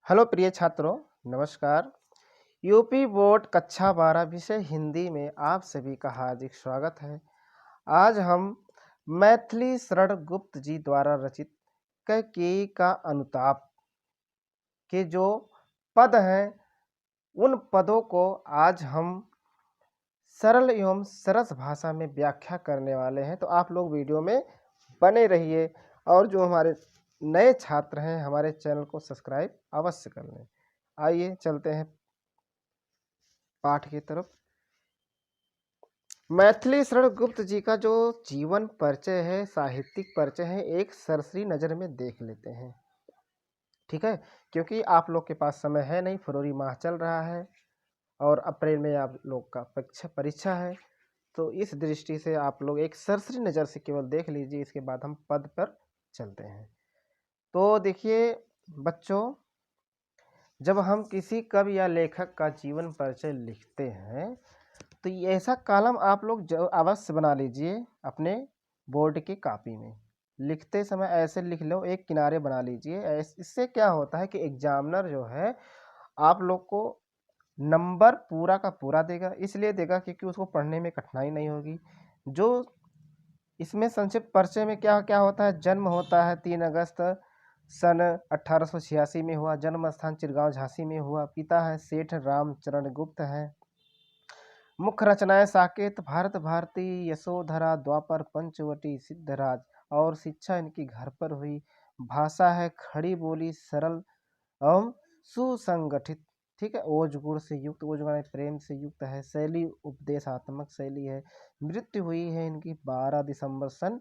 Hello प्रिय छात्रों, नमस्कार। यूपी बोर्ड कक्षा 12 विषय हिंदी में आप सभी का हार्दिक स्वागत है। आज हम मैथिली शरण गुप्त जी द्वारा रचित कैकेयी का अनुताप के जो पद हैं, उन पदों को आज हम सरल एवं सरस भाषा में व्याख्या करने वाले हैं। तो आप लोग वीडियो में बने रहिए और जो हमारे नए छात्र हैं, हमारे चैनल को सब्सक्राइब अवश्य कर लें। आइए चलते हैं पाठ की तरफ। मैथिली शरण गुप्त जी का जो जीवन परिचय है, साहित्यिक परिचय है, एक सरसरी नज़र में देख लेते हैं। ठीक है, क्योंकि आप लोग के पास समय है नहीं, फरवरी माह चल रहा है और अप्रैल में आप लोग का परीक्षा है। तो इस दृष्टि से आप लोग एक सरसरी नज़र से केवल देख लीजिए, इसके बाद हम पद पर चलते हैं। तो देखिए बच्चों, जब हम किसी कवि या लेखक का जीवन परिचय लिखते हैं तो ये ऐसा कॉलम आप लोग जो अवश्य बना लीजिए अपने बोर्ड की कॉपी में। लिखते समय ऐसे लिख लो, एक किनारे बना लीजिए। इससे क्या होता है कि एग्जामिनर जो है आप लोग को नंबर पूरा का पूरा देगा। इसलिए देगा क्योंकि उसको पढ़ने में कठिनाई नहीं होगी। जो इसमें संक्षिप्त परिचय में क्या क्या होता है, जन्म होता है 3 अगस्त सन 1886 में हुआ, जन्म स्थान चिरगांव झांसी में हुआ, पिता है सेठ रामचरण गुप्त है, मुख्य रचनाएं साकेत, भारत भारती, यशोधरा, द्वापर, पंचवटी, सिद्धराज, और शिक्षा इनकी घर पर हुई। भाषा है खड़ी बोली, सरल एवं सुसंगठित। ठीक है, ओज गुण से युक्त, ओज गुण प्रेम से युक्त है। शैली उपदेशात्मक शैली है। मृत्यु हुई है इनकी 12 दिसंबर सन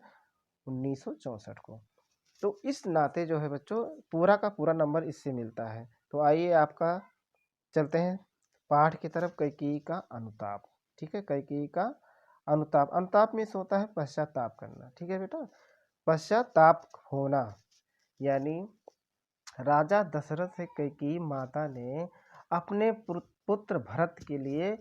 1964 को। तो इस नाते जो है बच्चों, पूरा का पूरा नंबर इससे मिलता है। तो आइए आपका चलते हैं पाठ की तरफ। कैकेयी का अनुताप। ठीक है, कैकेयी का अनुताप। अनुताप में से होता है पश्चाताप करना। ठीक है बेटा, पश्चाताप होना यानी राजा दशरथ से कैकेयी माता ने अपने पुत्र भरत के लिए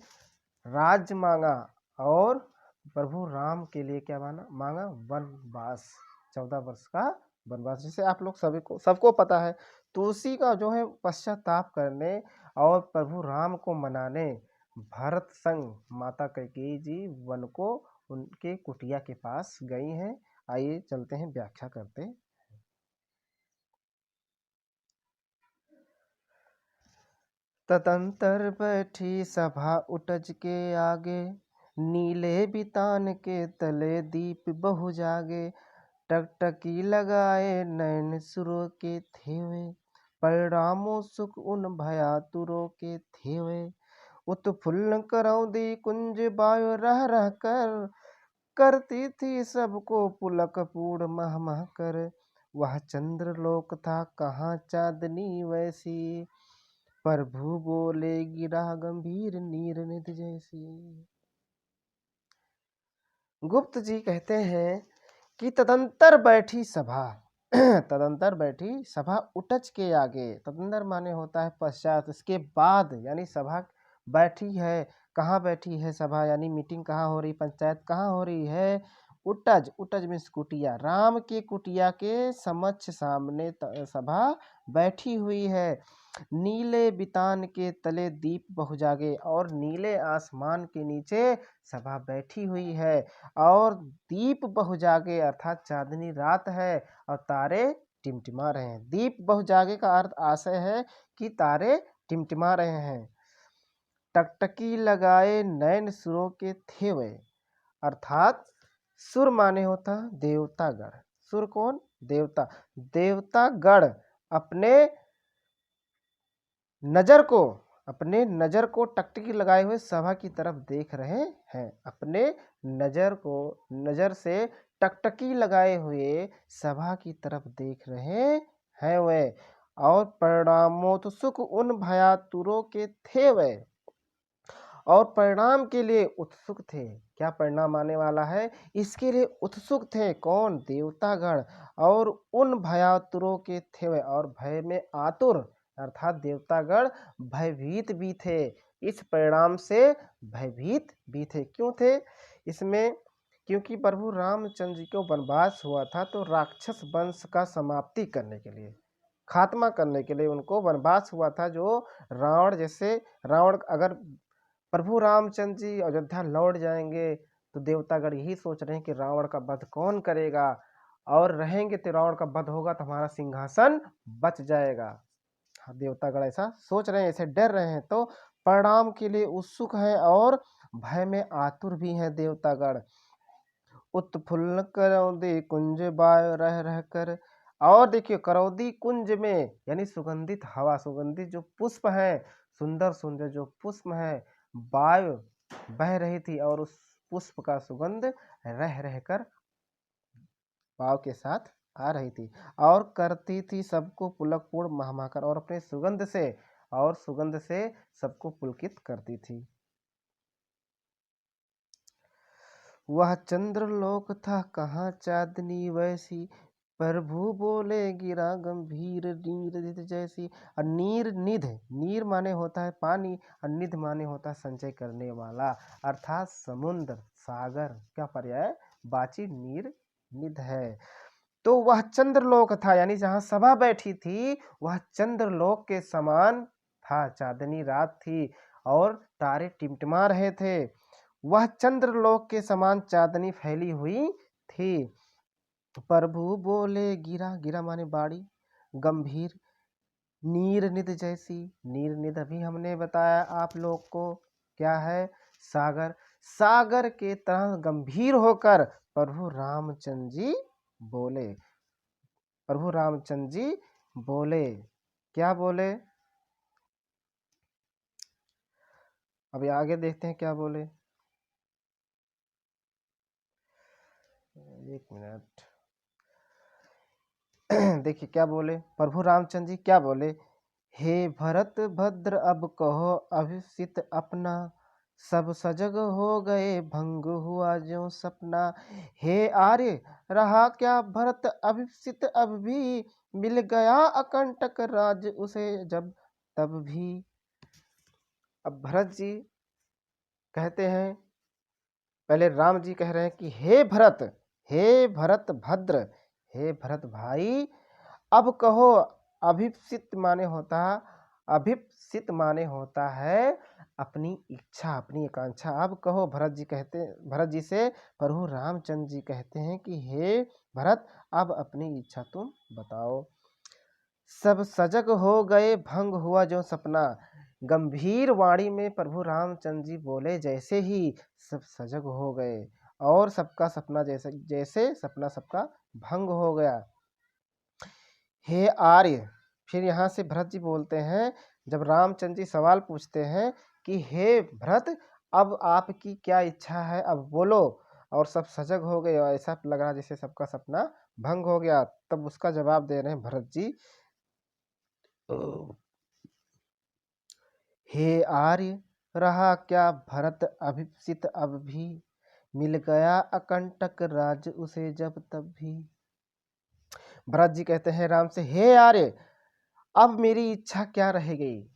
राज्य मांगा और प्रभु राम के लिए क्या मांगा, वनवास, 14 वर्ष का वनवास, जिसे आप लोग सभी को सबको पता है। तुलसी का जो है पश्चाताप करने और प्रभु राम को मनाने भरत संग माता कैकेयी जी वन को उनके कुटिया के पास गई हैं। आइए चलते हैं, व्याख्या करते हैं। तदंतर बैठी सभा उटज के आगे, नीले बितान के तले दीप बहु जागे, टकटकी लगाए नैन सुरों के थेवे, परिणामो सुख उन भयातुरों के थेवे, उत्फुल्ल करौदी कुंज वायु रह रह कर, करती थी सबको पुलक पूर्ण मह मह कर, वह चंद्रलोक था कहाँ चांदनी वैसी, प्रभु बोले गिरा गंभीर नीर निधि जैसी। गुप्त जी कहते हैं कि तदंतर बैठी सभा तदंतर बैठी सभा उटज के आगे। तदंतर माने होता है पश्चात, इसके बाद, यानी सभा बैठी है। कहाँ बैठी है सभा, यानी मीटिंग कहाँ हो रही, पंचायत कहाँ हो रही है, उटज। उटज मीन्स कुटिया, राम के कुटिया के समक्ष सामने सभा बैठी हुई है। नीले बितान के तले दीप बहु जागे, और नीले आसमान के नीचे सभा बैठी हुई है और दीप बहु जागे अर्थात चांदनी रात है और तारे टिमटिमा रहे हैं। दीप बहु जागे का अर्थ आशय है कि तारे टिमटिमा रहे हैं। टकटकी लगाए नैन सुरों के थेवे, अर्थात सुर माने होता देवतागण। सुर कौन, देवता। देवतागण अपने नजर को टकटकी लगाए हुए सभा की तरफ देख रहे हैं। अपने नजर से टकटकी लगाए हुए सभा की तरफ देख रहे हैं वे, और परिणामोत्सुक उन भयातुरों के थे वे, और परिणाम के लिए उत्सुक थे। क्या परिणाम आने वाला है इसके लिए उत्सुक थे। कौन, देवतागण। और उन भयातुरों के थे वे, और भय में आतुर अर्थात देवतागण भयभीत भी थे। इस परिणाम से भयभीत भी थे। क्यों थे इसमें, क्योंकि प्रभु रामचंद्र जी को वनवास हुआ था, तो राक्षस वंश का समाप्ति करने के लिए खात्मा करने के लिए उनको वनवास हुआ था। जो रावण, जैसे रावण अगर प्रभु रामचंद्र जी अयोध्या लौट जाएंगे तो देवतागण यही सोच रहे हैं कि रावण का वध कौन करेगा, और रहेंगे तो रावण का वध होगा तो हमारा सिंहासन बच जाएगा। हाँ, देवतागण ऐसा सोच रहे हैं, ऐसे डर रहे हैं, तो परिणाम के लिए उत्सुक हैं और भय में आतुर भी हैं देवतागण। उत्फुल्ल करौदी कुंज बाय रह रह कर, और देखिए करौदी कुंज में यानी सुगंधित हवा, सुगंधित जो पुष्प हैं, सुंदर सुंदर जो पुष्प हैं, वायु बह रही थी और उस पुष्प का सुगंध रह रहकर वाव के साथ आ रही थी, और करती थी सबको पुलकपूर्ण महमाकर, और अपने सुगंध से सबको पुलकित करती थी। वह चंद्रलोक था कहाँ चांदनी वैसी, प्रभु बोले गिरा गंभीर नीर निध जैसी। और नीर निध, नीर माने होता है पानी और निध माने होता है संचय करने वाला, अर्थात समुद्र, सागर क्या पर्याय वाची नीर निध है। तो वह चंद्रलोक था, यानी जहां सभा बैठी थी वह चंद्रलोक के समान था, चांदनी रात थी और तारे टिमटिमा रहे थे। वह चंद्रलोक के समान चांदनी फैली हुई थी। प्रभु बोले गिरा, गिरा माने बाड़ी, गंभीर, नीर निध जैसी, नीर निध अभी हमने बताया आप लोग को क्या है, सागर, सागर के तरह गंभीर होकर प्रभु रामचंद्र जी बोले। प्रभु रामचंद्र जी बोले, क्या बोले, अभी आगे देखते हैं क्या बोले। एक मिनट देखिए क्या बोले प्रभु रामचंद्र जी, क्या बोले, हे भरत भद्र अब कहो अभिषित अपना, सब सजग हो गए भंग हुआ जो सपना। हे आर्य रहा क्या भरत अभिषित अब भी, मिल गया अकंटक राज उसे जब तब भी। अब भरत जी कहते हैं, पहले राम जी कह रहे हैं कि हे भरत भद्र, हे भरत भाई, अब कहो, अभिप्सित माने होता, अभिप्सित माने होता है अपनी इच्छा, अपनी आकांक्षा। अब कहो, भरत जी कहते, भरत जी से प्रभु रामचंद्र जी कहते हैं कि हे भरत अब अपनी इच्छा तुम बताओ। सब सजग हो गए भंग हुआ जो सपना, गंभीर वाणी में प्रभु रामचंद्र जी बोले जैसे ही सब सजग हो गए और सबका सपना जैसे जैसे सपना सबका भंग हो गया। हे आर्य, फिर यहाँ से भरत जी बोलते हैं, जब रामचंद्र जी सवाल पूछते हैं कि हे भरत अब आपकी क्या इच्छा है, अब बोलो, और सब सजग हो गए और ऐसा लग रहा जैसे सबका सपना भंग हो गया, तब उसका जवाब दे रहे हैं भरत जी, हे आर्य रहा क्या भरत अभिप्सित अब भी, मिल गया अकंटक राज उसे जब तब भी। भरत जी कहते हैं राम से, हे आर्य अब मेरी इच्छा क्या रह गई,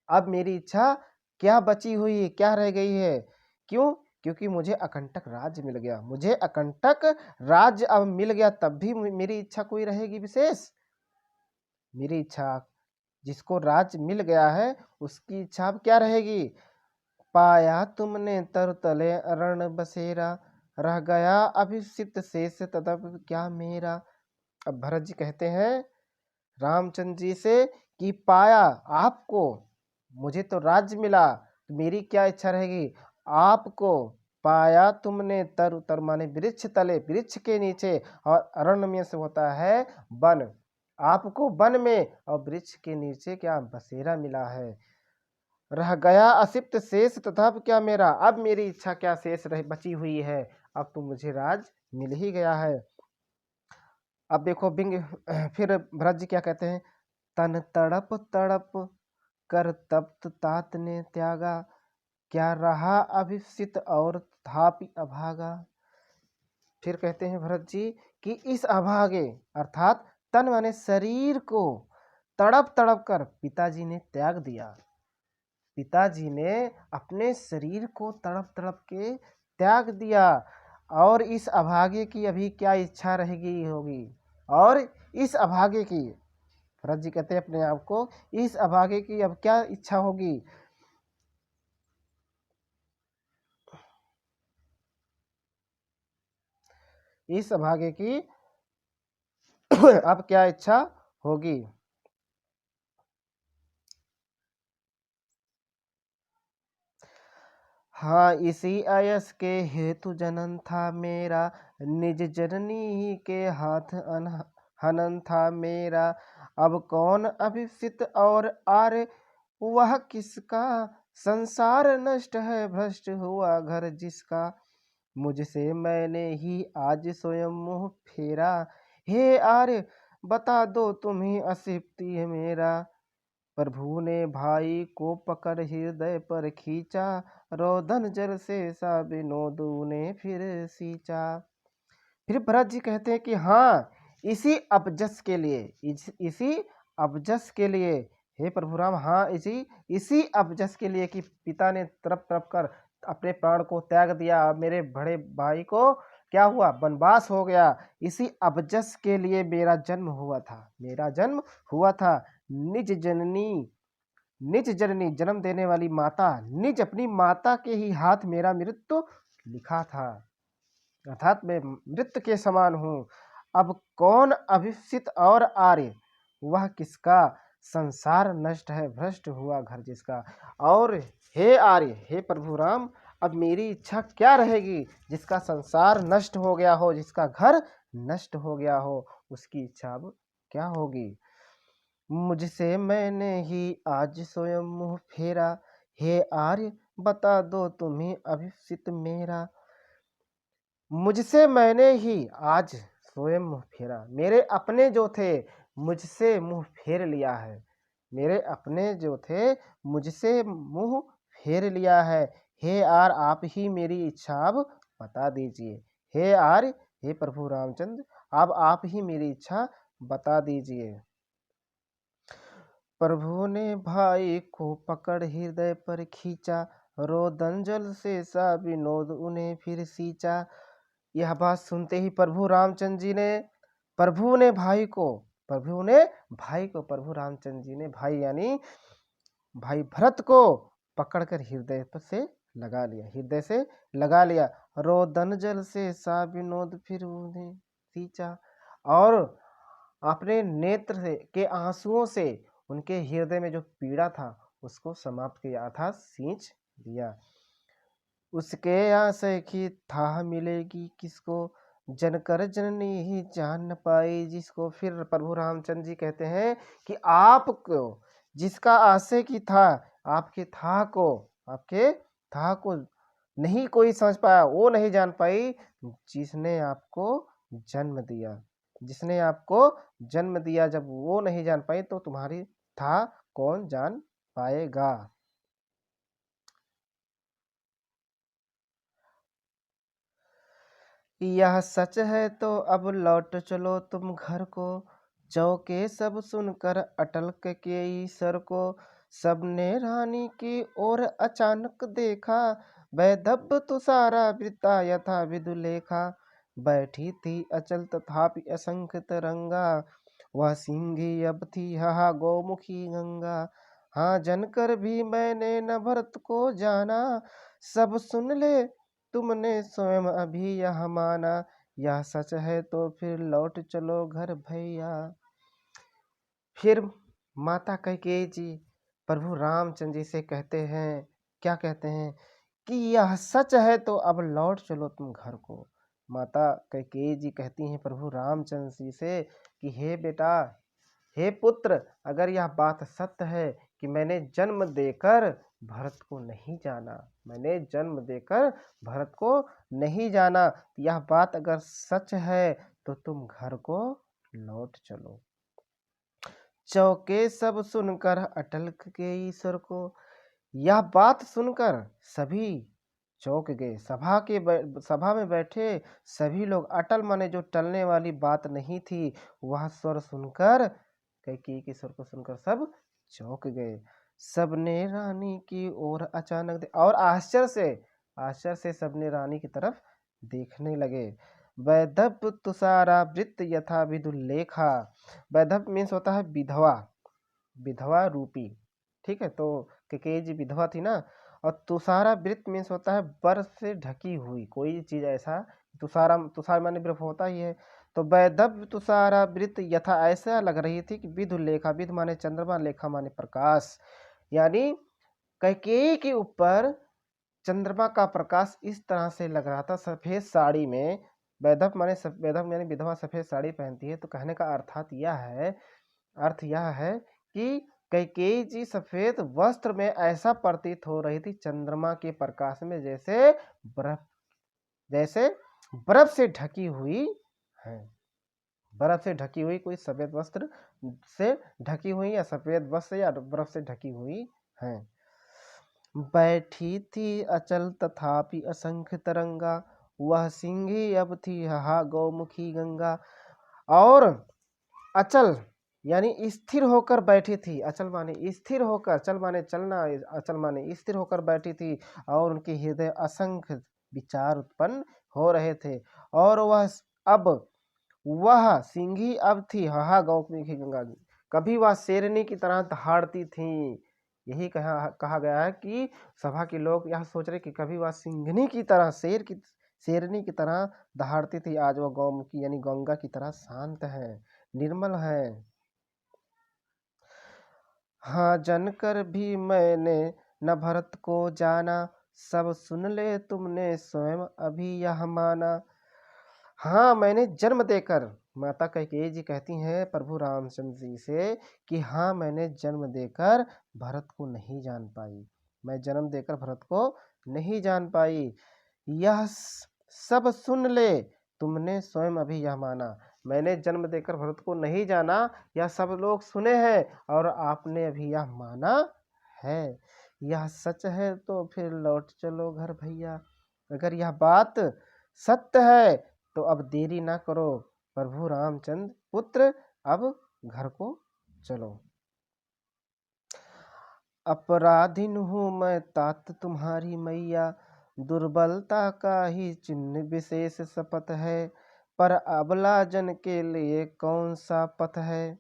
अब मेरी इच्छा क्या बची हुई है, क्या रह गई है, क्यों, क्योंकि मुझे अकंटक राज्य मिल गया, मुझे अकंटक राज्य अब मिल गया, तब भी मेरी इच्छा कोई रहेगी विशेष। मेरी इच्छा, जिसको राज्य मिल गया है उसकी इच्छा अब क्या रहेगी। पाया तुमने तर तले अरण बसेरा, रह गया अभिषिक्त शेष तदप क्या मेरा। अब भरत जी कहते हैं रामचंद्र जी से कि पाया आपको, मुझे तो राज्य मिला, तो मेरी क्या इच्छा रहेगी, आपको पाया तुमने तर, तर माने वृक्ष तले, वृक्ष के नीचे, और अरण्य में से होता है वन, आपको वन में और वृक्ष के नीचे क्या बसेरा मिला है। रह गया असिप्त शेष तथा क्या मेरा, अब मेरी इच्छा क्या शेष रह बची हुई है, अब तो मुझे राज मिल ही गया है। अब देखो बिंग फिर भरत जी क्या कहते हैं, तन तड़प तड़प कर तप्त तात ने त्यागा, क्या रहा अभिषित और थापि अभागा। फिर कहते हैं भरत जी कि इस अभागे, अर्थात तन माने शरीर को, तड़प तड़प कर पिताजी ने त्याग दिया, पिताजी ने अपने शरीर को तड़प तड़प के त्याग दिया, और इस अभागे की अभी क्या इच्छा रहेगी होगी, और इस अभागे की भरत जी कहते हैं अपने आप को, इस अभागे की अब क्या इच्छा होगी। इस अभागे की अब क्या इच्छा होगी। हाँ, इसी आयस के हेतु जनन था मेरा, निज जननी के हाथ हनन था मेरा। अब कौन अभिषित और आर्य, वह किसका, संसार नष्ट है भ्रष्ट हुआ घर जिसका। मुझसे मैंने ही आज स्वयं मुँह फेरा, हे आर्य बता दो तुम ही असिप्ति है मेरा। प्रभु ने भाई को पकड़ हृदय पर खींचा, रोदन जल से सा विनोद ने फिर सींचा। फिर भरत जी कहते हैं कि हाँ, इसी अपजस के लिए, इसी अपजस के लिए हे प्रभु राम, हाँ इसी अपजस के लिए कि पिता ने तड़प तड़प कर अपने प्राण को त्याग दिया, मेरे बड़े भाई को क्या हुआ, वनवास हो गया, इसी अपजस के लिए मेरा जन्म हुआ था, मेरा जन्म हुआ था। निज जननी, निज जननी जन्म देने वाली माता, निज अपनी माता के ही हाथ मेरा मृत्यु लिखा था, अर्थात मैं मृत्यु के समान हूँ। अब कौन अभिषित और आर्य, वह किसका, संसार नष्ट है भ्रष्ट हुआ घर जिसका। और हे आर्य, हे प्रभु राम, अब मेरी इच्छा क्या रहेगी, जिसका संसार नष्ट हो गया हो, जिसका घर नष्ट हो गया हो, उसकी इच्छा अब क्या होगी। मुझसे मैंने ही आज स्वयं मुँह फेरा, हे आर्य बता दो तुम्हें अभिषित मेरा। मुझसे मैंने ही आज स्वयं मुँह फेरा, मेरे अपने जो थे मुझसे मुँह फेर लिया है, मेरे अपने जो थे मुझसे मुँह फेर लिया है। हे आर्य आप ही मेरी इच्छा अब बता दीजिए, हे आर्य, हे प्रभु रामचंद्र, अब आप ही मेरी इच्छा बता दीजिए। प्रभु ने भाई को पकड़ हृदय पर खींचा, रोदन जल से सा विनोद उन्हें फिर सींचा। यह बात सुनते ही प्रभु रामचंद्र जी ने, प्रभु ने भाई को, प्रभु ने भाई को, प्रभु रामचंद्र जी ने भाई यानी भाई भरत को पकड़कर हृदय पर से लगा लिया, हृदय से लगा लिया। रोदन जल से सा विनोद फिर उन्हें सींचा, और अपने नेत्र से के आंसुओं से उनके हृदय में जो पीड़ा था उसको समाप्त किया, अर्थात सींच दिया। उसके आशय की था मिलेगी किसको, जनकर जननी ही जान न पाई जिसको। फिर प्रभु रामचंद्र जी कहते हैं कि आपको जिसका आशय की था, आपके था को, आपके था को नहीं कोई समझ पाया, वो नहीं जान पाई जिसने आपको जन्म दिया, जिसने आपको जन्म दिया। जब वो नहीं जान पाई तो तुम्हारी था कौन जान पाएगा। यह सच है तो अब लौट चलो तुम घर को, चौके सब सुनकर अटल के सर को। सबने रानी की ओर अचानक देखा, वैदव्य तुषारा वृता यथा विदुलेखा। बैठी थी अचल तथापि असंख्य तरंगा, वह सिंही अब थी हा गौमुखी गंगा। हाँ जनकर भी मैंने न भरत को जाना, सब सुन ले तुमने स्वयं अभी यह माना। यह सच है तो फिर लौट चलो घर भैया। फिर माता कैकेयी जी प्रभु रामचंद्र जी से कहते हैं, क्या कहते हैं कि यह सच है तो अब लौट चलो तुम घर को। माता कैकेयी जी कहती हैं प्रभु रामचंद्र जी से कि हे बेटा, हे पुत्र, अगर यह बात सत्य है कि मैंने जन्म देकर भरत को नहीं जाना, मैंने जन्म देकर भरत को नहीं जाना, यह बात अगर सच है तो तुम घर को लौट चलो। चौके सब सुनकर अटल के ईश्वर को, यह बात सुनकर सभी चौंक गए। सभा में बैठे सभी लोग, अटल माने जो टलने वाली बात नहीं थी, वह स्वर सुनकर, कैकेयी के स्वर को सुनकर सब चौंक गए। सबने रानी की ओर अचानक और आश्चर्य से सबने रानी की तरफ देखने लगे। वैधव्य तुषारा वृत्त यथा विदुल्लेखा। वैधव्य मीन्स होता है विधवा, विधवा रूपी, ठीक है। तो कैकेयी जी विधवा थी ना। और तुषारा वृत्त मीन्स होता है बर्फ से ढकी हुई कोई चीज ऐसा। तुषारा, तुषार माने बर्फ होता ही है। तो वैधव्य तुषारा वृत्त यथा ऐसा लग रही थी कि विदुल्लेखा, विद माने चंद्रमा, लेखा माने प्रकाश, यानी कैकेयी के ऊपर चंद्रमा का प्रकाश इस तरह से लग रहा था सफेद साड़ी में। वैधव माने वैधव यानी विधवा सफेद साड़ी पहनती है। तो कहने का अर्थ यह है कि कैकेयी जी सफेद वस्त्र में ऐसा प्रतीत हो रही थी चंद्रमा के प्रकाश में, जैसे बर्फ से ढकी हुई है। बर्फ से ढकी हुई कोई सफेद वस्त्र से ढकी हुई, या सफेद वस्त्र या बर्फ से ढकी हुई है। बैठी थी अचल तथापि असंख्य तरंगा, वह सिंही अब थी हा गौमुखी गंगा। और अचल यानी स्थिर होकर बैठी थी। अचल माने स्थिर होकर, चल माने चलना, अचल माने स्थिर होकर बैठी थी। और उनके हृदय असंख्य विचार उत्पन्न हो रहे थे। और वह सिंही अब थी हा गौमुखी गंगा, कभी वह शेरनी की तरह दहाड़ती थी। यही कहा गया है कि सभा के लोग यह सोच रहे कि कभी वह सिंहनी की तरह, शेरनी की तरह दहाड़ती थी, आज वह गौमुखी यानी गंगा की तरह शांत है, निर्मल है। हाँ जानकर भी मैंने न भरत को जाना, सब सुन ले तुमने स्वयं अभी यह माना। हाँ मैंने जन्म देकर, माता कैकेयी जी कहती हैं प्रभु रामचंद्र जी से कि हाँ मैंने जन्म देकर भरत को नहीं जान पाई, मैं जन्म देकर भरत को नहीं जान पाई। यह सब सुन ले तुमने स्वयं अभी यह माना, मैंने जन्म देकर भरत को नहीं जाना, यह सब लोग सुने हैं और आपने अभी यह माना है। यह सच है तो फिर लौट चलो घर भैया, अगर यह बात सत्य है तो अब देरी ना करो प्रभु रामचंद्र पुत्र, अब घर को चलो। अपराधिन हूँ मैं तात तुम्हारी मैया, दुर्बलता का ही चिन्ह विशेष शपथ है, पर अबला जन के लिए कौन सा पथ है।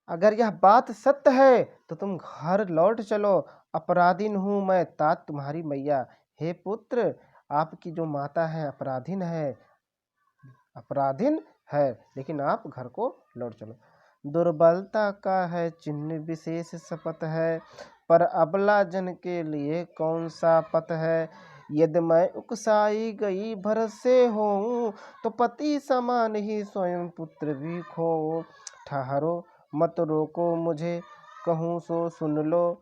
अगर यह बात सत्य है तो तुम घर लौट चलो। अपराधिन हूँ मैं तात तुम्हारी मैया, हे पुत्र आपकी जो माता है अपराधिन है, लेकिन आप घर को लौट चलो। दुर्बलता का है चिन्ह विशेष शपथ है, पर अबला जन के लिए कौन सा पथ है। यदि मैं उकसाई गई भरत से होऊं, तो पति समान ही स्वयं पुत्र भी खो। ठहरो मत रोको मुझे, कहूँ सो सुन लो,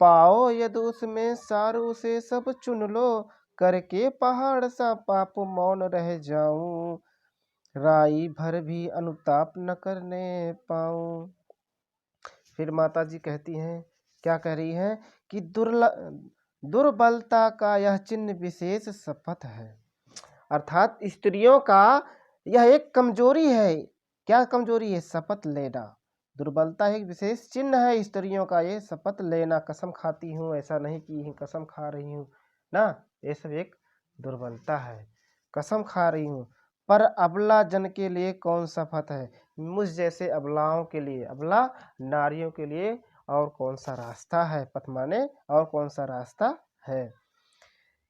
पाओ यदि उसमें सार उसे सब चुन लो। करके पहाड़ सा पाप मौन रह जाऊं, राई भर भी अनुताप न करने पाऊं। फिर माता जी कहती हैं, क्या कह रही हैं कि दुर्बलता का यह चिन्ह विशेष शपथ है, अर्थात स्त्रियों का यह एक कमजोरी है। क्या कमजोरी है? शपथ लेना। दुर्बलता एक विशेष चिन्ह है स्त्रियों का, ये शपथ लेना, कसम खाती हूँ, ऐसा नहीं की कसम खा रही हूँ ना, ये सब एक दुर्बलता है, कसम खा रही हूँ। पर अबला जन के लिए कौन सा पथ है, मुझ जैसे अबलाओं के लिए, अबला नारियों के लिए और कौन सा रास्ता है, पथ माने और कौन सा रास्ता है।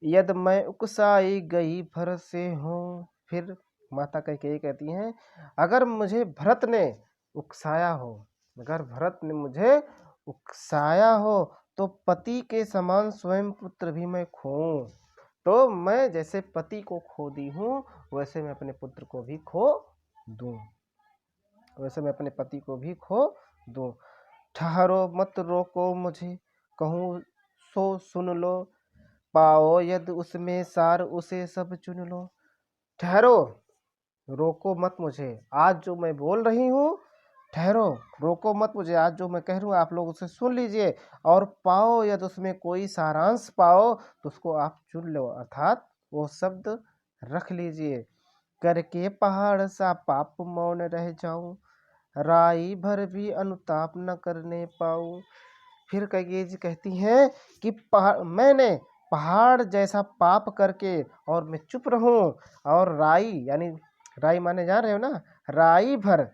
यद मैं उकसाई गई भरत से हूँ। फिर माता कैकेयी कहती हैं, अगर मुझे भरत ने उकसाया हो, अगर भरत ने मुझे उकसाया हो, तो पति के समान स्वयं पुत्र भी मैं खोऊं। तो मैं जैसे पति को खो दी हूँ, वैसे मैं अपने पुत्र को भी खो दूं, वैसे मैं अपने पति को भी खो दूं। ठहरो मत रोको मुझे, कहूँ सो सुन लो, पाओ यदि उसमें सार उसे सब चुन लो। ठहरो, रोको मत मुझे, आज जो मैं बोल रही हूँ, ठहरो, रोको मत मुझे, आज जो मैं कह रही हूँ आप लोग उसे सुन लीजिए, और पाओ यदि उसमें कोई सारांश पाओ तो उसको आप चुन लो, अर्थात वो शब्द रख लीजिए। करके पहाड़ सा पाप मौन रह जाऊं, राई भर भी अनुताप न करने पाऊं। फिर कैकेयी जी कहती हैं कि मैंने पहाड़ जैसा पाप करके और मैं चुप रहूं, और राई यानी राई माने जान रहे हो ना, राई भर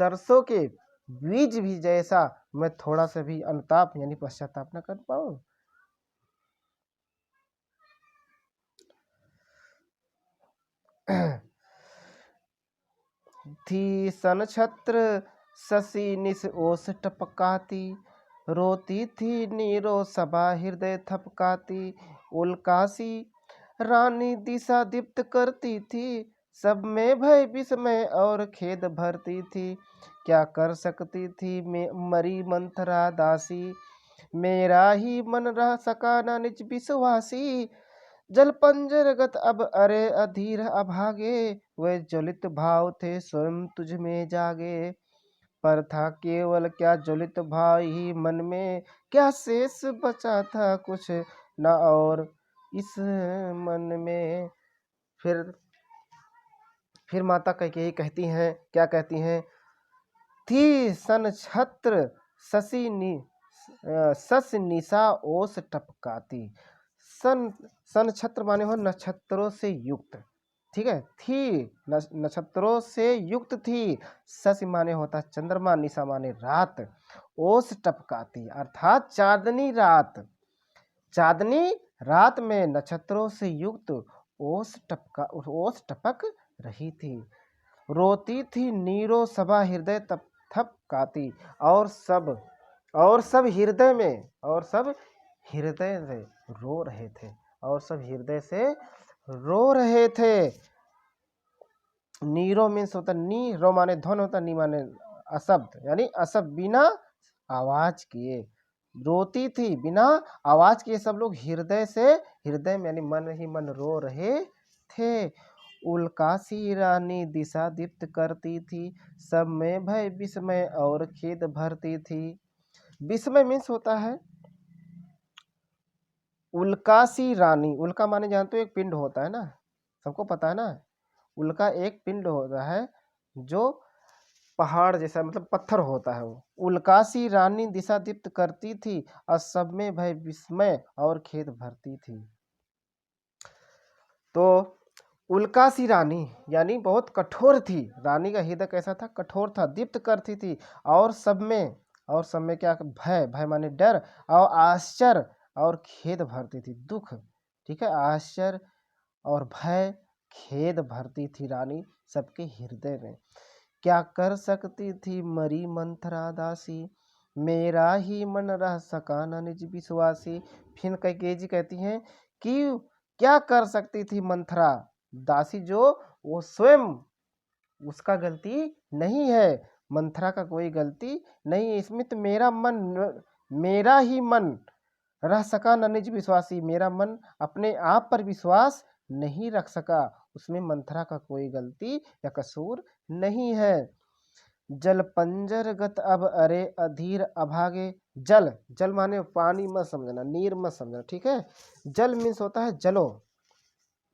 सरसों के बीज भी जैसा मैं थोड़ा सा भी अनुताप यानी पश्चाताप न कर पाऊं। थी सन छत्र शशि निस ओस टपकाती, रोती थी नीरो सभा हृदय थपकाती, उल्कासी रानी दिशा दीप्त करती थी, सब में भय विस्मय और खेद भरती थी, क्या कर सकती थी मैं मरी मंथरा दासी, मेरा ही मन रह सका न निज विश्वासी, जल पंजरगत अब अरे अधीर अभागे, वे ज्वलित भाव थे स्वयं तुझ में जागे, पर था केवल क्या ज्वलित भाव ही मन में, क्या शेष बचा था कुछ न और इस मन में। फिर माता कैकेयी कहती हैं, क्या कहती हैं, थी सन छत्र शशि सस निशा ओस टपकाती। सन छत्र माने हो नक्षत्रों से युक्त, ठीक है। थी नक्षत्रों से युक्त थी, शशि माने होता चंद्रमा, निशा माने रात, ओस टपकाती अर्थात चांदनी रात, चांदनी रात में नक्षत्रों से युक्त ओस टपक रही थी, रोती थी नीरो सभा हृदय तप थपकाती, और सब हृदय में, और सब हृदय से रो रहे थे, और सब हृदय से रो रहे थे। नीरो मीन्स होता नी, रो माने ध्वन होता, नी माने अशब्द यानी अशब्द, बिना आवाज किए रोती थी, बिना आवाज किए सब लोग हृदय से, हृदय में यानी मन ही मन रो रहे थे। उल्कासी रानी दिशा दीप्त करती थी, सब में भय विस्मय और खेद भरती थी। विस्मय मीन्स होता है उल्कासी रानी, उल्का माने जानते हो एक पिंड होता है ना, सबको पता है ना, उल्का एक पिंड होता है जो पहाड़ जैसा मतलब पत्थर होता है, वो उल्कासी रानी दिशा दीप्त करती थी, और सब में भय विस्मय और खेद भरती थी। तो उल्कासी रानी यानी बहुत कठोर थी, रानी का हृदय कैसा था, कठोर था, दीप्त करती थी, और सब में क्या, भय, भय माने डर, और आश्चर्य और खेद भरती थी, दुख, ठीक है, आश्चर्य और भय खेद भरती थी रानी सबके हृदय में। क्या कर सकती थी मरी मंथरा दासी, मेरा ही मन रह सका न निज विश्वासी। फिर कैकेयी जी कहती हैं कि क्या कर सकती थी मंथरा दासी, जो वो स्वयं उसका गलती नहीं है, मंथरा का कोई गलती नहीं है इसमें, तो मेरा ही मन रह सका न निज विश्वासी, मेरा मन अपने आप पर विश्वास नहीं रख सका, उसमें मंथरा का कोई गलती या कसूर नहीं है। जल पंजरगत अब अरे अधीर अभागे, जल, जल माने पानी मत समझना, नीर मत समझना, ठीक है। जल मीन्स होता है जलो,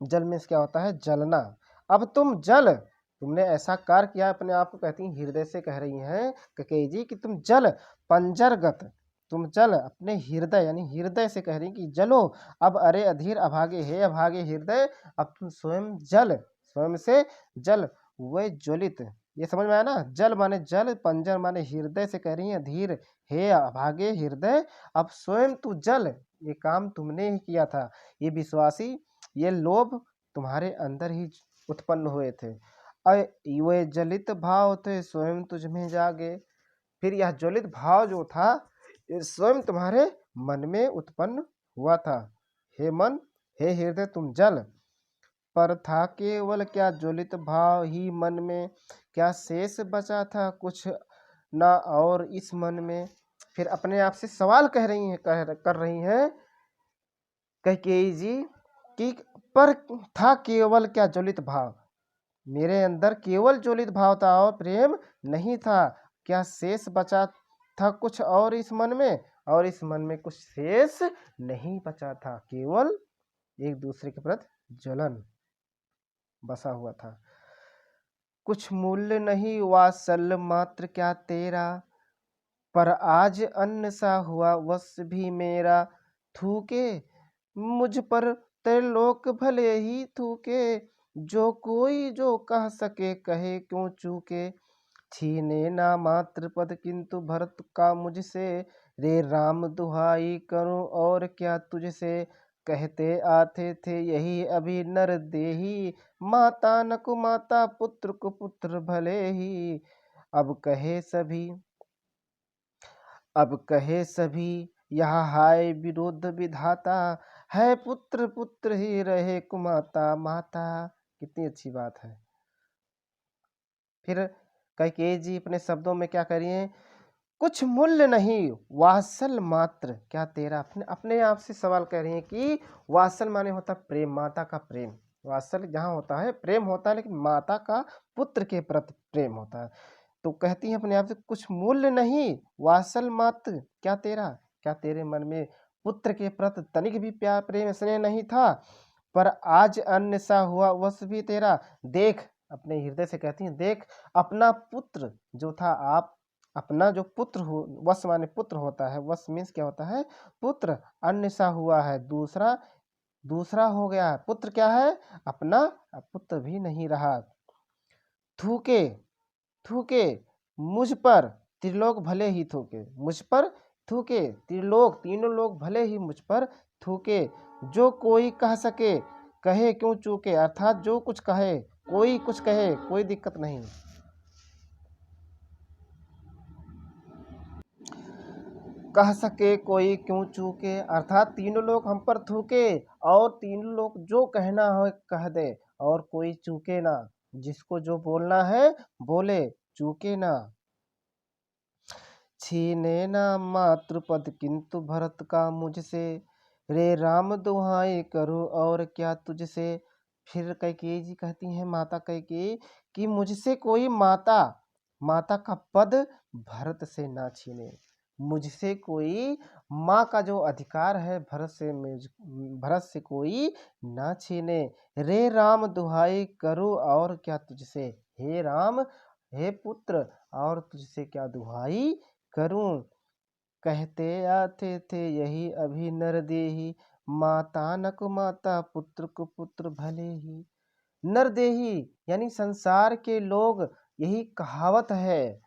जल मीन्स क्या होता है, जलना। अब तुमने ऐसा कार्य किया, अपने आप को कहती हैं, हृदय से कह रही हैं कैकेयी जी कि तुम जल पंजरगत, तुम जल अपने हृदय यानी हृदय से कह रही कि जलो, अब अरे अधीर अभागे, हे अभागे हृदय, अब तुम स्वयं जल, स्वयं से जल, वे ज्वलित, ये समझ में आया ना, जल माने जल, पंजर माने हृदय से कह रही है, धीर, हे अभागे हृदय, अब स्वयं तू जल, ये काम तुमने ही किया था, ये विश्वासी, ये लोभ तुम्हारे अंदर ही उत्पन्न हुए थे, वे जलित भाव थे स्वयं तुझ में जागे। फिर यह ज्वलित भाव जो था ये स्वयं तुम्हारे मन में उत्पन्न हुआ था, हे मन, हे हृदय तुम जल, पर था केवल क्या ज्वलित भाव ही मन में, क्या शेष बचा था कुछ न और इस मन में। फिर अपने आप से सवाल कर रही हैं कैकेयी जी कि पर था केवल क्या ज्वलित भाव, मेरे अंदर केवल ज्वलित भाव था और प्रेम नहीं था, क्या शेष बचा था कुछ और इस मन में, और इस मन में कुछ शेष नहीं बचा था, केवल एक दूसरे के प्रति जलन बसा हुआ था। कुछ मूल्य नहीं वात्सल्य मात्र क्या तेरा, पर आज अन्न सा हुआ वश भी मेरा, थूके मुझ पर त्रिलोक भले ही थूके, जो कोई जो कह सके कहे क्यों चूके। छीने ना मात्र पद किंतु भरत का मुझसे, रे राम दुहाई करूं और क्या तुझसे। कहते आते थे यही अभी नर देही, माता न कुमाता पुत्र कुपुत्र भले ही। अब कहे सभी अब कहे सभी यह हाय विरुद्ध विधाता, है पुत्र पुत्र ही रहे कुमाता माता। कितनी अच्छी बात है। फिर कैकेयी जी अपने शब्दों में क्या करिए, कुछ मूल्य नहीं वात्सल मात्र क्या तेरा। अपने अपने आप से सवाल कर रही हैं कि वात्सल माने होता है प्रेम, माता का प्रेम। वात्सल जहाँ होता है प्रेम होता है, लेकिन माता का पुत्र के प्रति प्रेम होता है। तो कहती हैं अपने आप से, कुछ मूल्य नहीं वात्सल मात्र क्या तेरा। क्या तेरे मन में पुत्र के प्रति तनिक भी प्यार प्रेम स्नेह नहीं था। पर आज अन्य सा हुआ वश भी तेरा। देख, अपने हृदय से कहती हैं, देख अपना पुत्र जो था, आप अपना जो पुत्र हो, वश माने पुत्र होता है, वश मीन्स क्या होता है, पुत्र। अन्य सा हुआ है, दूसरा दूसरा हो गया है। पुत्र क्या है, अपना। अब पुत्र भी नहीं रहा। थूके थूके मुझ पर त्रिलोक भले ही थूके, मुझ पर थूके त्रिलोक, तीनों लोग भले ही मुझ पर थूके। जो कोई कह सके कहे क्यों चूके, अर्थात जो कुछ कहे, कोई कुछ कहे, कोई दिक्कत नहीं। कह सके कोई क्यों चूके, अर्थात तीनों लोग हम पर थूके और तीनों लोग जो कहना हो कह दे और कोई चूके ना। जिसको जो बोलना है बोले, चूके ना। छीने ना मातृपद किंतु भरत का मुझसे, रे राम दुहाई करूं और क्या तुझसे। फिर कैकेयी जी कहती हैं, माता कैकेयी, कि मुझसे कोई माता माता का पद भरत से ना छीने। मुझसे कोई माँ का जो अधिकार है भरत से कोई ना छीने। रे राम दुहाई करूं और क्या तुझसे, हे राम, हे पुत्र, और तुझसे क्या दुहाई करूं। कहते आते थे यही अभी नर देही, माता न कुमाता पुत्र कुपुत्र भले ही। नर देही यानी संसार के लोग, यही कहावत है।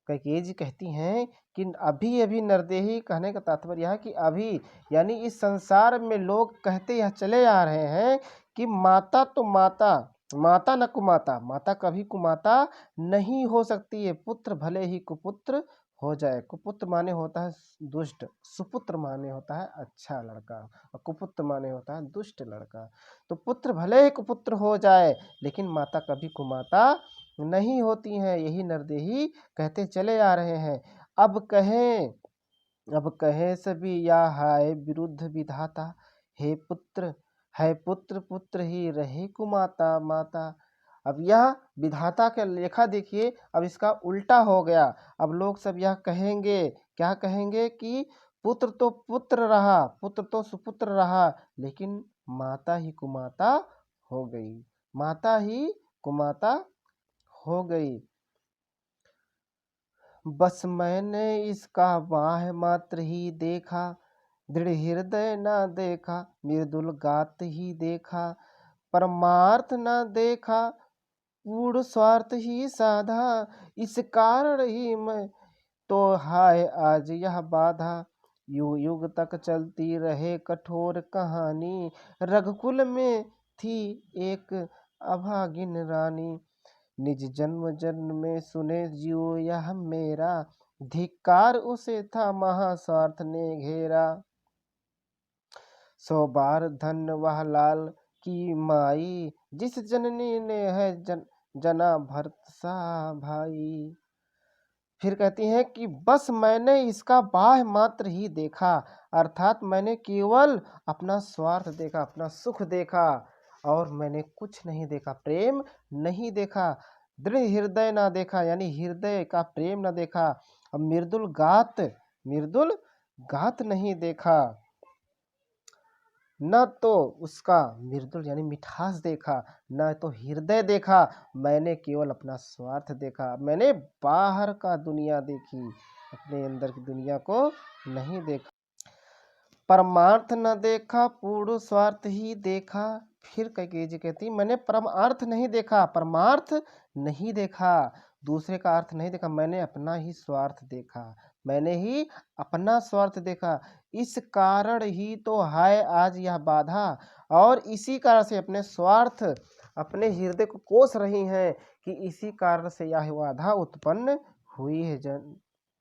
कैकेयी जी कहती हैं कि अभी अभी नरदेही, कहने का तात्पर्य है कि अभी, यानी इस संसार में लोग कहते यह चले आ रहे हैं कि माता तो माता, माता न कुमाता, माता कभी कुमाता नहीं हो सकती है। पुत्र भले ही कुपुत्र हो जाए। कुपुत्र माने होता है दुष्ट, सुपुत्र माने होता है अच्छा लड़का, और कुपुत्र माने होता है दुष्ट लड़का। तो पुत्र भले ही कुपुत्र हो जाए, लेकिन माता कभी कुमाता नहीं होती हैं। यही नरदेही कहते चले आ रहे हैं। अब कहें सभी या हाय विरुद्ध विधाता, हे पुत्र, है पुत्र पुत्र ही रहे कुमाता माता। अब यह विधाता का लेखा देखिए, अब इसका उल्टा हो गया। अब लोग सब यह कहेंगे, क्या कहेंगे कि पुत्र तो पुत्र रहा, पुत्र तो सुपुत्र रहा, लेकिन माता ही कुमाता हो गई, माता ही कुमाता हो गई। बस मैंने इसका वाह मात्र ही देखा, दृढ़ हृदय न देखा, मृदुल गात ही देखा, परमार्थ न देखा, पूर्ण स्वार्थ ही साधा। इस कारण ही मैं तो हाय आज यह बाधा। युग युग तक चलती रहे कठोर कहानी, रघुकुल में थी एक अभागिन रानी। निज जन्म जन्म में सुने जियो यह मेरा, धिक्कार उसे था महास्वार्थ ने घेरा। 100 बार धन्य वह लाल की माई, जिस जननी ने है जना भरत सा भाई। फिर कहती हैं कि बस मैंने इसका बाह्य मात्र ही देखा, अर्थात मैंने केवल अपना स्वार्थ देखा, अपना सुख देखा, और मैंने कुछ नहीं देखा, प्रेम नहीं देखा। दृढ़ हृदय ना देखा, यानी हृदय का प्रेम न देखा। और मृदुल गात नहीं देखा, न तो उसका मृदुल यानी मिठास देखा, न तो हृदय देखा। मैंने केवल अपना स्वार्थ देखा। मैंने बाहर का दुनिया देखी, अपने अंदर की दुनिया को नहीं देखा। परमार्थ न देखा पूर्ण स्वार्थ ही देखा। फिर कैकेयी जी कहती मैंने परमार्थ नहीं देखा, परमार्थ नहीं देखा, दूसरे का अर्थ नहीं देखा, मैंने अपना ही स्वार्थ देखा, मैंने ही अपना स्वार्थ देखा। इस कारण ही तो है आज यह बाधा, और इसी कारण से अपने स्वार्थ अपने हृदय को कोस रही हैं कि इसी कारण से यह बाधा उत्पन्न हुई है।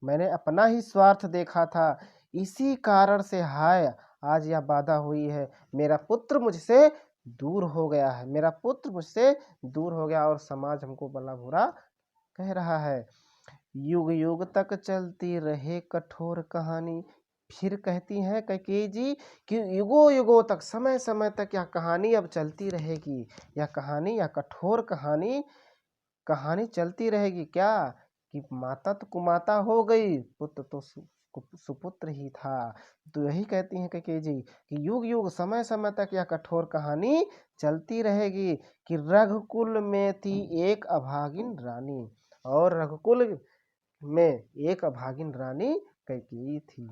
मैंने अपना ही स्वार्थ देखा था, इसी कारण से हाय आज यह बाधा हुई है। मेरा पुत्र मुझसे दूर हो गया है, मेरा पुत्र मुझसे दूर हो गया, और समाज हमको भला बुरा कह रहा है। युग युग तक चलती रहे कठोर कहानी। फिर कहती हैं कैकेयी जी कि युगों युगों तक, समय समय तक यह कहानी अब चलती रहेगी, यह कहानी, यह कठोर कहानी चलती रहेगी। क्या कि माता तो कुमाता हो गई, पुत्र तो सुपुत्र ही था। तो यही कहती हैं कैकेयी जी कि युग युग समय समय तक यह कठोर कहानी चलती रहेगी कि रघुकुल में थी एक अभागिन रानी, और रघुकुल में एक अभागिन रानी कैकेयी थी।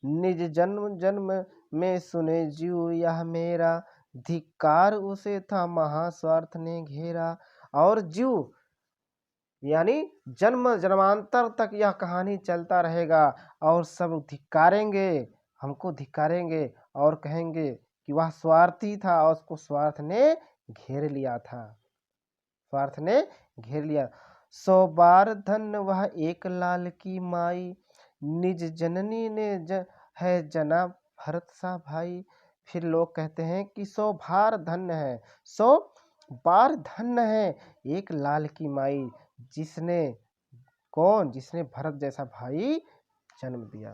निज जन्म जन्म में सुने जीव यह मेरा, धिक्कार उसे था महास्वार्थ ने घेरा। और जीव यानी जन्म जन्मांतर तक यह कहानी चलता रहेगा, और सब धिक्कारेंगे, हमको धिक्कारेंगे और कहेंगे कि वह स्वार्थी था, और उसको स्वार्थ ने घेर लिया था, स्वार्थ ने घेर लिया। 100 बार धन्य वह एक लाल की माई, निज जननी ने है जना भरत सा भाई। फिर लोग कहते हैं कि 100 बार धन्य है, 100 बार धन्य है एक लाल की माई, जिसने कौन, जिसने भरत जैसा भाई जन्म दिया।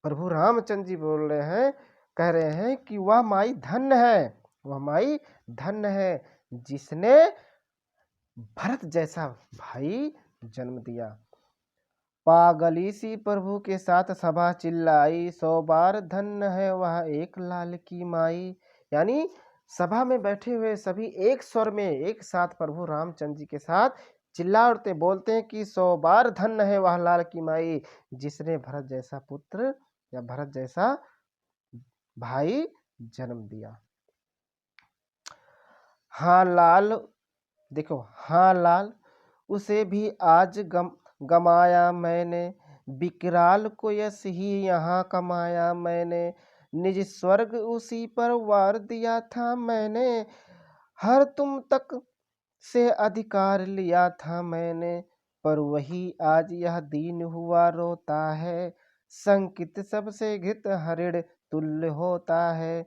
प्रभु रामचंद्र जी बोल रहे हैं, कह रहे हैं कि वह माई धन्य है, वह माई धन्य है जिसने भरत जैसा भाई जन्म दिया। पागली सी प्रभु के साथ सभा चिल्लाई, 100 बार धन्य है वह एक लाल की माई। यानी सभा में बैठे हुए सभी एक स्वर में एक साथ प्रभु रामचंद्र जी के साथ चिल्ला उठते बोलते हैं कि 100 बार धन्य है वह लाल की माई, जिसने भरत जैसा पुत्र या भरत जैसा भाई जन्म दिया। हाँ लाल, देखो, हाँ लाल उसे भी आज गमाया मैंने, विकराल को यश ही यहाँ कमाया मैंने, निज स्वर्ग उसी पर वार दिया था मैंने, हर तुम तक से अधिकार लिया था मैंने, पर वही आज यह दीन हुआ रोता है, संकित सबसे घृत हरिण तुल्य होता है।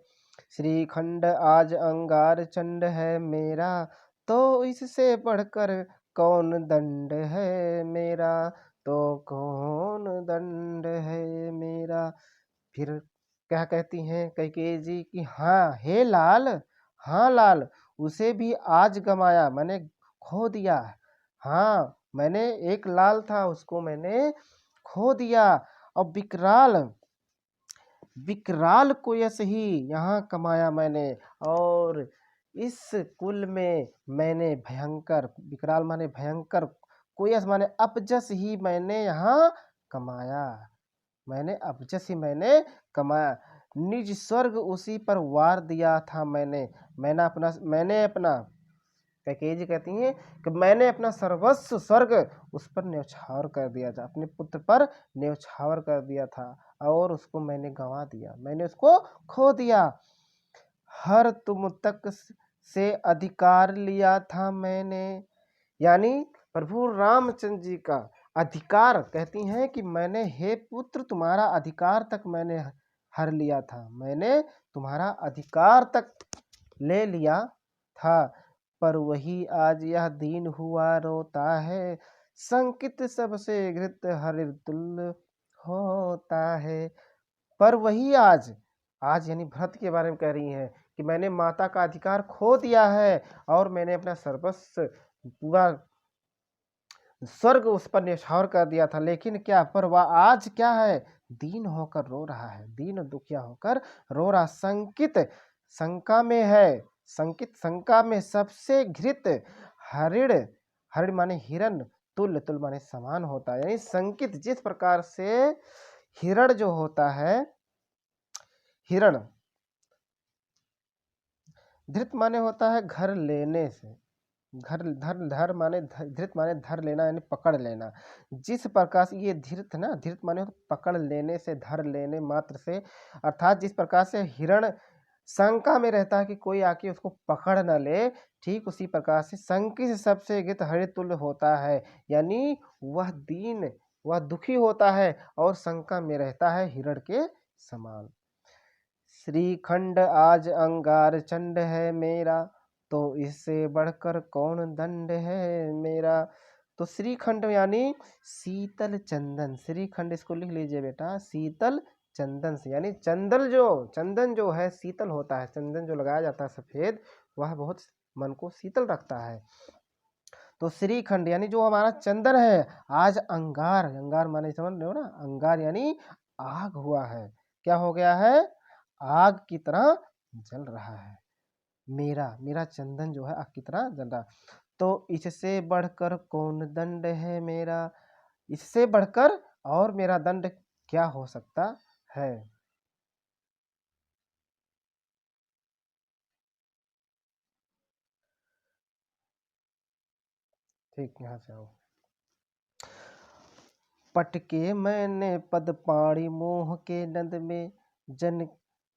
श्रीखंड आज अंगार चंड है मेरा, तो इससे बढ़कर कौन दंड है मेरा, तो कौन दंड है मेरा। फिर क्या कहती हैं कैकेयी जी कि हाँ हे लाल, हाँ लाल उसे भी आज गमाया, मैंने खो दिया। हाँ मैंने एक लाल था, उसको मैंने खो दिया। और विकराल को यश ही यहाँ कमाया मैंने, और इस कुल में मैंने भयंकर, विकराल माने भयंकर, कोयस माने अपजस ही मैंने यहाँ कमाया, मैंने अपजस ही मैंने कमाया। निज स्वर्ग उसी पर वार दिया था मैंने, मैंने अपना कैकेयी जी कहती हैं कि मैंने अपना सर्वस्व स्वर्ग उस पर न्यौछावर कर दिया था, अपने पुत्र पर न्यौछावर कर दिया था, और उसको मैंने गंवा दिया, मैंने उसको खो दिया। हर तुम तक से अधिकार लिया था मैंने, यानी प्रभु रामचंद्र जी का अधिकार, कहती हैं कि मैंने हे पुत्र तुम्हारा अधिकार तक मैंने हर लिया था, मैंने तुम्हारा अधिकार तक ले लिया था, पर वही आज यह दीन हुआ रोता है, संकित सबसे घृत हरिण तुल्य होता है। पर वही आज, आज यानी भरत के बारे में कह रही हैं कि मैंने माता का अधिकार खो दिया है, और मैंने अपना सर्वस्व पूरा स्वर्ग उस पर न्यौछावर कर दिया था, लेकिन क्या, पर वह आज क्या है, दीन होकर रो रहा है, दीन दुखिया होकर रो रहा, संकित शंका में है, संकित शंका में सबसे घृत हरिण, हरिण माने हिरण, तुल्य, तुल्य माने समान होता है, यानी संकित जिस प्रकार से हिरण जो होता है, हिरण, धृत माने होता है घर लेने से, घर धर धर माने धृत माने धर लेना यानी पकड़ लेना। जिस प्रकार से ये धृत ना, धृत माने पकड़ लेने से, धर लेने मात्र से, अर्थात जिस प्रकार से हिरण शंका में रहता है कि कोई आके उसको पकड़ न ले, ठीक उसी प्रकार से शंकित सबसे गित हरितुल्य होता है, यानी वह दीन, वह दुखी होता है और शंका में रहता है हिरण के समान। श्रीखंड आज अंगार चंड है मेरा, तो इससे बढ़कर कौन दंड है मेरा। तो श्रीखंड यानी शीतल चंदन, श्रीखंड इसको लिख लीजिए बेटा, शीतल चंदन से, यानी चंदन जो है शीतल होता है, चंदन जो लगाया जाता है सफेद, वह बहुत मन को शीतल रखता है। तो श्रीखंड यानी जो हमारा चंदन है, आज अंगार, अंगार माने समझ रहे हो ना, अंगार यानी आग हुआ है, क्या हो गया है, आग की तरह जल रहा है। मेरा चंदन जो है आग की तरह जल रहा। तो इससे बढ़कर कौन दंड है मेरा, इससे बढ़कर और मेरा दंड क्या हो सकता है। ठीक, यहाँ से आओ। पटके मैंने पद पाणी मोह के नद में, जन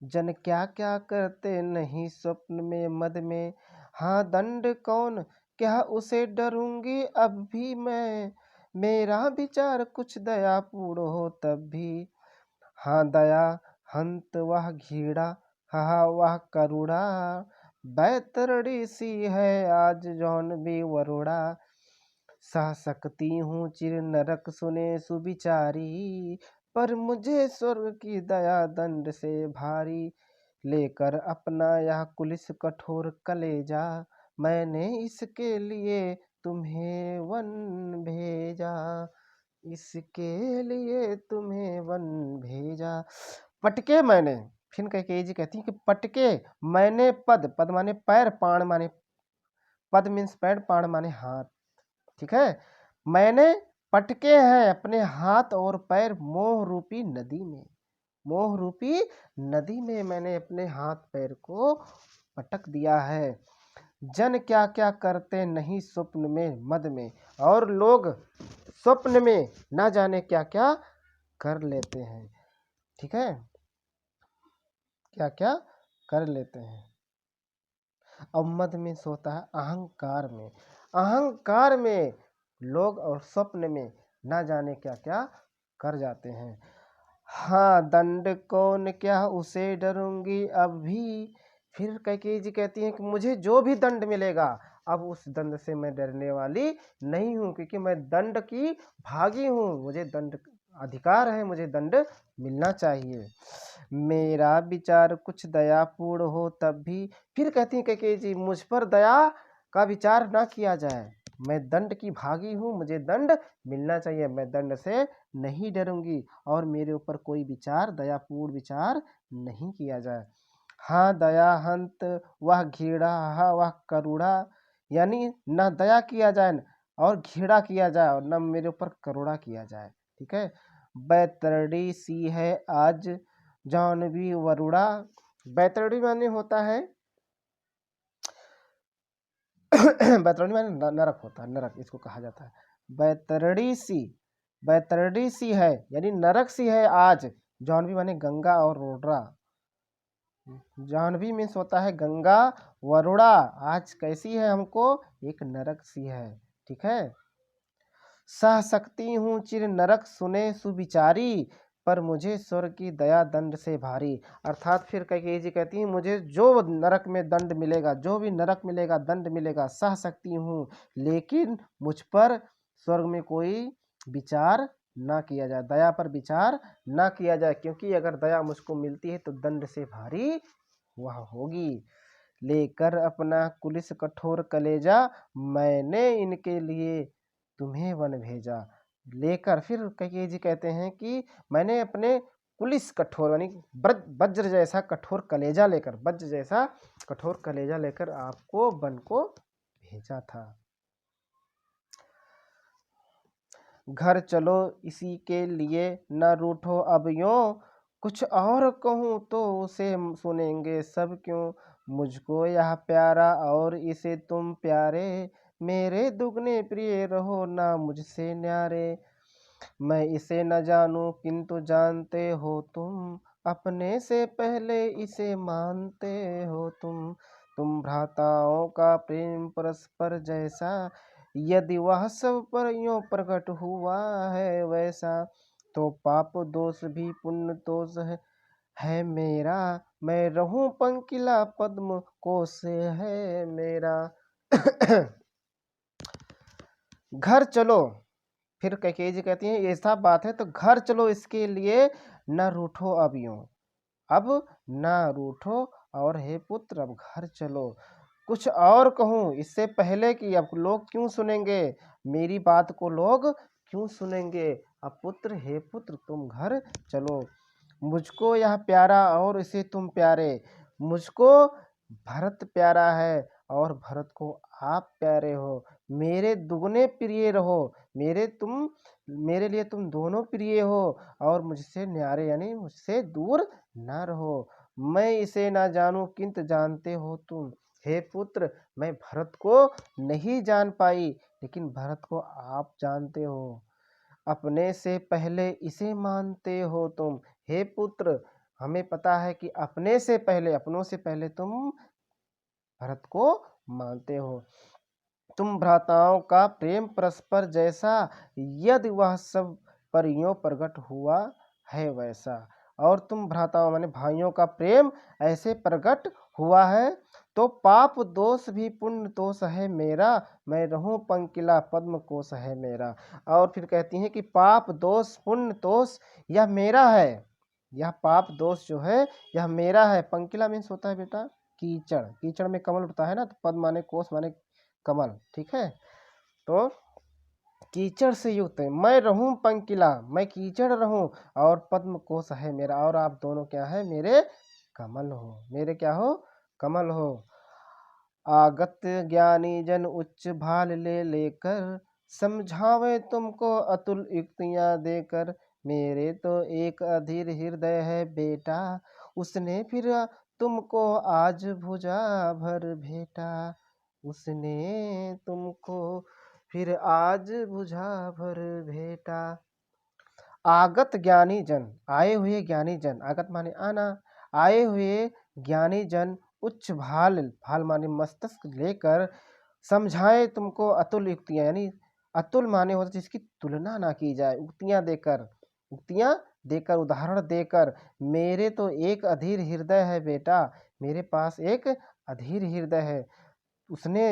जन क्या क्या करते नहीं स्वप्न में मद में। हाँ दंड कौन, क्या उसे डरूंगी अब भी मैं, मेरा विचार कुछ दया पूर्ण हो तब भी। हाँ दया हंत वह घीड़ा, हा वह करुणा, बैतरणी सी है आज जौन भी वरुणा। सह सकती हूँ चिर नरक सुने सुविचारी, पर मुझे स्वर्ग की दया दंड से भारी। लेकर अपना यह कुलिस कठोर कलेजा, मैंने इसके लिए तुम्हें वन भेजा, इसके लिए तुम्हें वन भेजा। पटके मैंने, फिर कह जी कहती है कि पटके मैंने पद, पद माने पैर, पाण माने, पद मीन्स पैर, पाण माने हाथ, ठीक है। मैंने पटके हैं अपने हाथ और पैर मोह रूपी नदी में, मोह रूपी नदी में मैंने अपने हाथ पैर को पटक दिया है। जन क्या क्या करते नहीं स्वप्न में मद में, और लोग स्वप्न में ना जाने क्या क्या कर लेते हैं, ठीक है, क्या क्या कर लेते हैं। और मद में सोता है अहंकार में, अहंकार में लोग और स्वप्न में ना जाने क्या क्या कर जाते हैं। हाँ दंड कौन, क्या उसे डरूंगी अब भी। फिर कैकेयी जी कहती हैं कि मुझे जो भी दंड मिलेगा, अब उस दंड से मैं डरने वाली नहीं हूँ, क्योंकि मैं दंड की भागी हूँ, मुझे दंड अधिकार है, मुझे दंड मिलना चाहिए। मेरा विचार कुछ दयापूर्ण हो तब भी। फिर कहती हैं कैकेयी जी मुझ पर दया का विचार ना किया जाए, मैं दंड की भागी हूँ, मुझे दंड मिलना चाहिए, मैं दंड से नहीं डरूंगी, और मेरे ऊपर कोई विचार, दयापूर्ण विचार नहीं किया जाए। हाँ दया हंत वह घृणा, हाँ वह करुणा, यानी न दया किया जाए और घृणा किया जाए, और न मेरे ऊपर करुणा किया जाए, ठीक है। बैतरणी सी है आज जानवी वरुणा, बैतरणी माने होता है बैतरणी माने नरक होता है, नरक इसको कहा जाता है। बैतरणी सी, बैतरणी सी है यानी नरक सी है आज, जानवी माने गंगा और वरुणा, जाह्नवी मीन्स होता है गंगा, वरुणा आज कैसी है हमको, एक नरक सी है, ठीक है। सह सकती हूँ चिर नरक सुने सुविचारी, पर मुझे स्वर्ग की दया दंड से भारी। अर्थात फिर कैकेयी जी कहती हैं मुझे जो नरक में दंड मिलेगा, जो भी नरक मिलेगा, दंड मिलेगा, सह सकती हूँ, लेकिन मुझ पर स्वर्ग में कोई विचार ना किया जाए, दया पर विचार ना किया जाए, क्योंकि अगर दया मुझको मिलती है तो दंड से भारी वह होगी। लेकर अपना कुलिस कठोर कलेजा, मैंने इनके लिए तुम्हें वन भेजा। लेकर फिर कैकेयी जी कहते हैं कि मैंने अपने कुलिस कठोर यानी वज्र जैसा कठोर कलेजा लेकर, वज्र जैसा कठोर कलेजा लेकर आपको वन को भेजा था। घर चलो इसी के लिए न रूठो अब यूं, कुछ और कहूँ तो उसे सुनेंगे सब क्यों। मुझको यह प्यारा और इसे तुम प्यारे, मेरे दुगने प्रिय रहो ना मुझसे न्यारे। मैं इसे न जानूं किंतु जानते हो तुम, अपने से पहले इसे मानते हो तुम भ्राताओं का प्रेम परस्पर जैसा, यदि वह सब पर यूं प्रकट हुआ है वैसा, तो पाप दोष भी पुण्य दोष है मेरा, मैं रहूं पंकिला पद्म कोश है मेरा। घर चलो, फिर कैकेयी जी कहती हैं ऐसा बात है तो घर चलो इसके लिए न रूठो अब यूं, अब न रूठो और हे पुत्र अब घर चलो। कुछ और कहूँ इससे पहले कि अब लोग क्यों सुनेंगे, मेरी बात को लोग क्यों सुनेंगे। अब पुत्र हे पुत्र तुम घर चलो। मुझको यह प्यारा और इसे तुम प्यारे, मुझको भरत प्यारा है और भरत को आप प्यारे हो। मेरे दुगने प्रिय रहो, मेरे लिए तुम दोनों प्रिय हो और मुझसे न्यारे यानी मुझसे दूर ना रहो। मैं इसे ना जानूं किंतु जानते हो तुम। हे पुत्र मैं भरत को नहीं जान पाई लेकिन भरत को आप जानते हो, अपने से पहले इसे मानते हो तुम। हे पुत्र हमें पता है कि अपने से पहले अपनों से पहले तुम भरत को मानते हो। तुम भ्राताओं का प्रेम परस्पर जैसा, यदि वह सब पर यूं प्रकट हुआ है वैसा। और तुम भ्राताओं माने भाइयों का प्रेम ऐसे प्रकट हुआ है तो पाप दोष भी पुण्य दोष है मेरा, मैं रहूं पंकिला पद्म कोश है मेरा। और फिर कहती हैं कि पाप दोष पुण्य दोष यह मेरा है, यह पाप दोष जो है यह मेरा है। पंकिला मीन्स होता है बेटा कीचड़, कीचड़ में कमल उठता है ना, तो पद माने कोश माने कमल, ठीक है। तो कीचड़ से युक्त है, मैं रहूं पंकिला मैं कीचड़ रहूं और पद्म कोश है मेरा, और आप दोनों क्या है मेरे कमल हो, मेरे क्या हो कमल हो। आगत ज्ञानी जन उच्च भाल ले लेकर, समझावे तुमको अतुल युक्तियां देकर। मेरे तो एक अधीर हृदय है बेटा, उसने फिर तुमको आज भुजा भर भेटा, उसने तुमको फिर आज भुजा भर भेटा। आगत ज्ञानी जन, आए हुए ज्ञानी जन, आगत माने आना, आए हुए ज्ञानी जन उच्च भाल, भाल माने मस्तक लेकर, समझाए तुमको अतुल युक्तियां यानी अतुल माने होता जिसकी तुलना ना की जाए, उक्तियां देकर उदाहरण देकर। मेरे तो एक अधीर हृदय है बेटा, मेरे पास एक अधीर हृदय है, उसने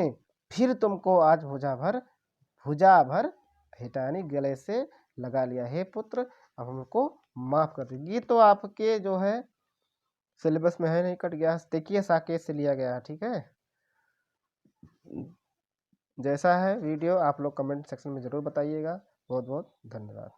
फिर तुमको आज भुजा भर भेटा यानी गले से लगा लिया। हे पुत्र अब हमको माफ कर दीजिए। ये तो आपके जो है सिलेबस में है नहीं, कट गया, देखिए साकेत से लिया गया है, ठीक है। जैसा है वीडियो आप लोग कमेंट सेक्शन में ज़रूर बताइएगा। बहुत बहुत धन्यवाद।